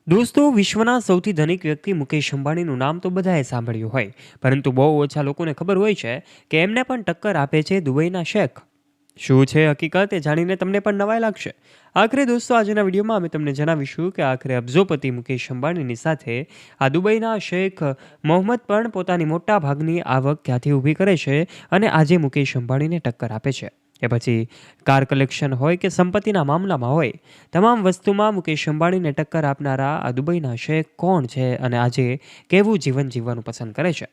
દોસ્તો, વિશ્વના સૌથી ધનિક વ્યક્તિ મુકેશ અંબાણીનું નામ તો બધાએ સાંભળ્યું હોય, પરંતુ બહુ ઓછા લોકોને ખબર હોય છે કે એમને પણ ટક્કર આપે છે દુબઈના શેખ. શું છે હકીકત એ જાણીને તમને પણ નવાઈ લાગશે. આખરે દોસ્તો, આજના વિડીયોમાં અમે તમને જણાવીશું કે આખરે અબજોપતિ મુકેશ અંબાણીની સાથે આ દુબઈના શેખ મોહમ્મદ પણ પોતાની મોટા ભાગની આવક ક્યાંથી ઊભી કરે છે અને આજે મુકેશ અંબાણીને ટક્કર આપે છે. એ પછી કાર કલેક્શન હોય કે સંપત્તિના મામલામાં હોય, તમામ વસ્તુમાં મુકેશ અંબાણીને ટક્કર આપનારા આ દુબઈના શેખ કોણ છે અને આજે કેવું જીવન જીવવાનું પસંદ કરે છે,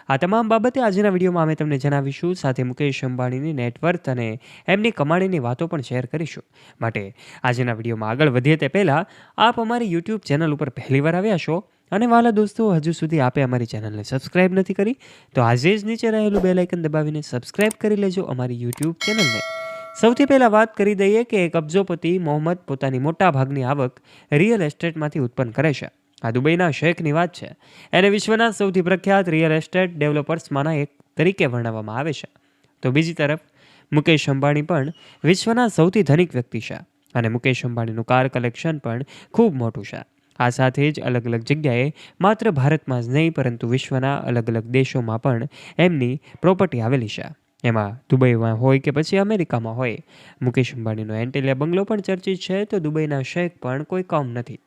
આ તમામ બાબતે આજના વિડીયોમાં અમે તમને જણાવીશું. સાથે મુકેશ અંબાણીની નેટવર્થ અને એમની કમાણીની વાતો પણ શેર કરીશું. માટે આજના વિડીયોમાં આગળ વધીએ તે પહેલાં આપ અમારી યુટ્યુબ ચેનલ ઉપર પહેલીવાર આવ્યા છો અને વાલા દોસ્તો, હજુ સુધી આપે અમારી ચેનલને સબસ્ક્રાઇબ નથી કરી તો આજે જ નીચે રહેલું બેલ આઇકન દબાવીને સબસ્ક્રાઇબ કરી લેજો અમારી યુટ્યુબ ચેનલને. સૌથી પહેલાં વાત કરી દઈએ કે એક અબજોપતિ મોહમ્મદ પોતાની મોટા ભાગની આવક રિયલ એસ્ટેટમાંથી ઉત્પન્ન કરે છે. આ દુબઈના શેખની વાત છે. એને વિશ્વના સૌથી પ્રખ્યાત રિયલ એસ્ટેટ ડેવલપર્સમાંના એક તરીકે વર્ણવવામાં આવે છે. તો બીજી તરફ મુકેશ અંબાણી પણ વિશ્વના સૌથી ધનિક વ્યક્તિ છે અને મુકેશ અંબાણીનું કાર કલેક્શન પણ ખૂબ મોટું છે. આ સાથે જ અલગ અલગ જગ્યાએ માત્ર ભારતમાં જ નહીં પરંતુ વિશ્વના અલગ અલગ દેશોમાં પણ એમની પ્રોપર્ટી આવેલી છે. એમાં દુબઈમાં હોય કે પછી અમેરિકામાં હોય, મુકેશ અંબાણીનો એન્ટિલિયા બંગલો પણ ચર્ચિત છે. તો દુબઈના શેખ પણ કોઈ કમ નથી.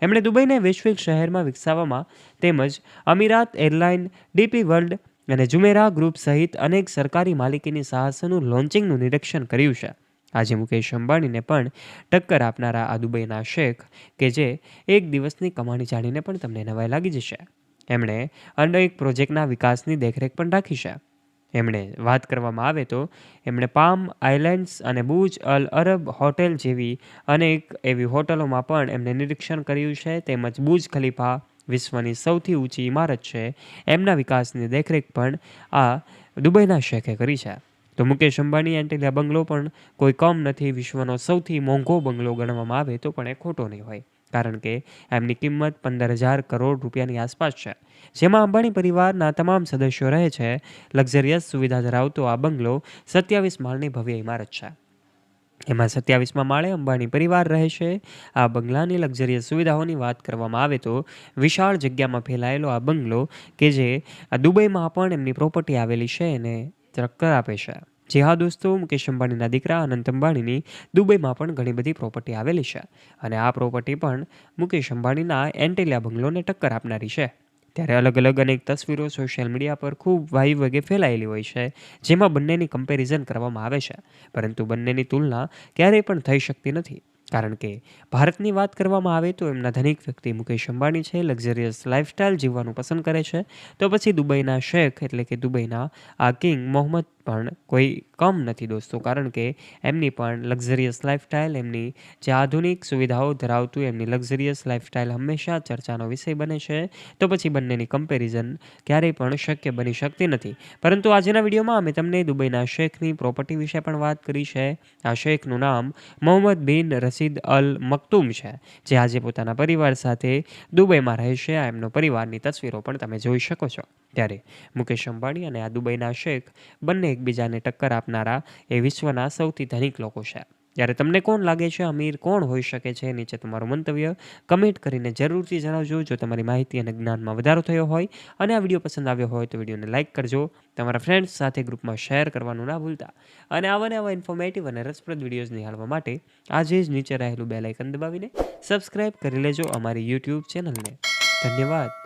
એમણે દુબઈને વૈશ્વિક શહેરમાં વિકસાવવામાં તેમજ અમીરાત એરલાઇન, ડીપી વર્લ્ડ અને જુમેરા ગ્રુપ સહિત અનેક સરકારી માલિકીની સાહસોનું લોન્ચિંગનું નિરીક્ષણ કર્યું છે. આજે મુકેશ અંબાણીને પણ ટક્કર આપનારા આ દુબઈના શેખ કે જે એક દિવસની કમાણી જાણીને પણ તમને નવાઈ લાગી જશે. એમણે અનેક પ્રોજેક્ટના વિકાસની દેખરેખ પણ રાખી છે. એમણે વાત કરવામાં આવે તો એમણે પામ આઇલેન્ડ્સ અને બુજ અલ અરબ હોટેલ જેવી અનેક એવી હોટલોમાં પણ એમણે નિરીક્ષણ કર્યું છે. તેમજ બુજ ખલીફા વિશ્વની સૌથી ઊંચી ઇમારત છે, એમના વિકાસની દેખરેખ પણ આ દુબઈના શેખે કરી છે. તો મુકેશ અંબાણી એન્ટિલિયા બંગલો પણ કોઈ કમ નથી. વિશ્વનો સૌથી મોંઘો બંગલો ગણવામાં આવે તો પણ એ ખોટો નહીં હોય, કારણ કે એમની કિંમત 15,000 કરોડ રૂપિયાની આસપાસ છે, જેમાં અંબાણી પરિવારના તમામ સદસ્યો રહે છે. લક્ઝરિયસ સુવિધા ધરાવતો આ બંગલો 27 માળની ભવ્ય ઇમારત છે. એમાં 27મા માળે અંબાણી પરિવાર રહે છે. આ બંગલાની લક્ઝરિયસ સુવિધાઓની વાત કરવામાં આવે તો વિશાળ જગ્યામાં ફેલાયેલો આ બંગલો કે જે દુબઈમાં પણ એમની પ્રોપર્ટી આવેલી છે એને ટક્કર આપે છે. જી હા દોસ્તો, મુકેશ અંબાણીના દીકરા અનંત અંબાણીની દુબઈમાં પણ ઘણી બધી પ્રોપર્ટી આવેલી છે અને આ પ્રોપર્ટી પણ મુકેશ અંબાણીના એન્ટિલિયા બંગલોને ટક્કર આપનારી છે. ત્યારે અલગ અલગ અનેક તસવીરો સોશિયલ મીડિયા પર ખૂબ વાઈ વગે ફેલાયેલી હોય છે, જેમાં બંનેની કમ્પેરિઝન કરવામાં આવે છે, પરંતુ બંનેની તુલના ક્યારેય પણ થઈ શકતી નથી. કારણ કે ભારતની વાત કરવામાં આવે તો એમના ધનિક વ્યક્તિ મુકેશ અંબાણી છે, લક્ઝરિયસ લાઇફસ્ટાઇલ જીવવાનું પસંદ કરે છે. તો પછી દુબઈના શેખ એટલે કે દુબઈના આ કિંગ મોહમ્મદ પણ કોઈ કમ નથી દોસ્તો, કારણ કે એમની પણ લક્ઝરિયસ લાઇફસ્ટાઇલ, એમની જે આધુનિક સુવિધાઓ ધરાવતું એમની લક્ઝરિયસ લાઇફસ્ટાઇલ હંમેશા ચર્ચાનો વિષય બને છે. તો પછી બંનેની કમ્પેરિઝન ક્યારેય પણ શક્ય બની શકતી નથી. પરંતુ આજના વિડીયોમાં અમે તમને દુબઈના શેખની પ્રોપર્ટી વિશે પણ વાત કરી છે. આ શેખનું નામ મોહમ્મદ બિન રશીદ અલ મકતુમ છે, જે આજે પોતાના પરિવાર સાથે દુબઈમાં રહે છે. આ એમનો પરિવારની તસવીરો પણ તમે જોઈ શકો છો. ત્યારે મુકેશ અંબાણી અને આ દુબઈના શેખ બંને એકબીજાને ટક્કર આપનારા એ વિશ્વના સૌથી ધનિક લોકો છે. ત્યારે તમને કોણ લાગે છે અમીર, કોણ હોઈ શકે છે? નીચે તમારું મંતવ્ય કમેન્ટ કરીને જરૂરથી જણાવજો. જો તમારી માહિતી અને જ્ઞાનમાં વધારો થયો હોય અને આ વિડીયો પસંદ આવ્યો હોય તો વિડીયોને લાઇક કરજો, તમારા ફ્રેન્ડ્સ સાથે ગ્રુપમાં શેર કરવાનું ના ભૂલતા અને આવા ઇન્ફોર્મેટિવ અને રસપ્રદ વિડીયોઝ નિહાળવા માટે આજે જ નીચે રહેલું બેલ આઇકન દબાવીને સબસ્ક્રાઇબ કરી લેજો અમારી યુટ્યુબ ચેનલને. ધન્યવાદ.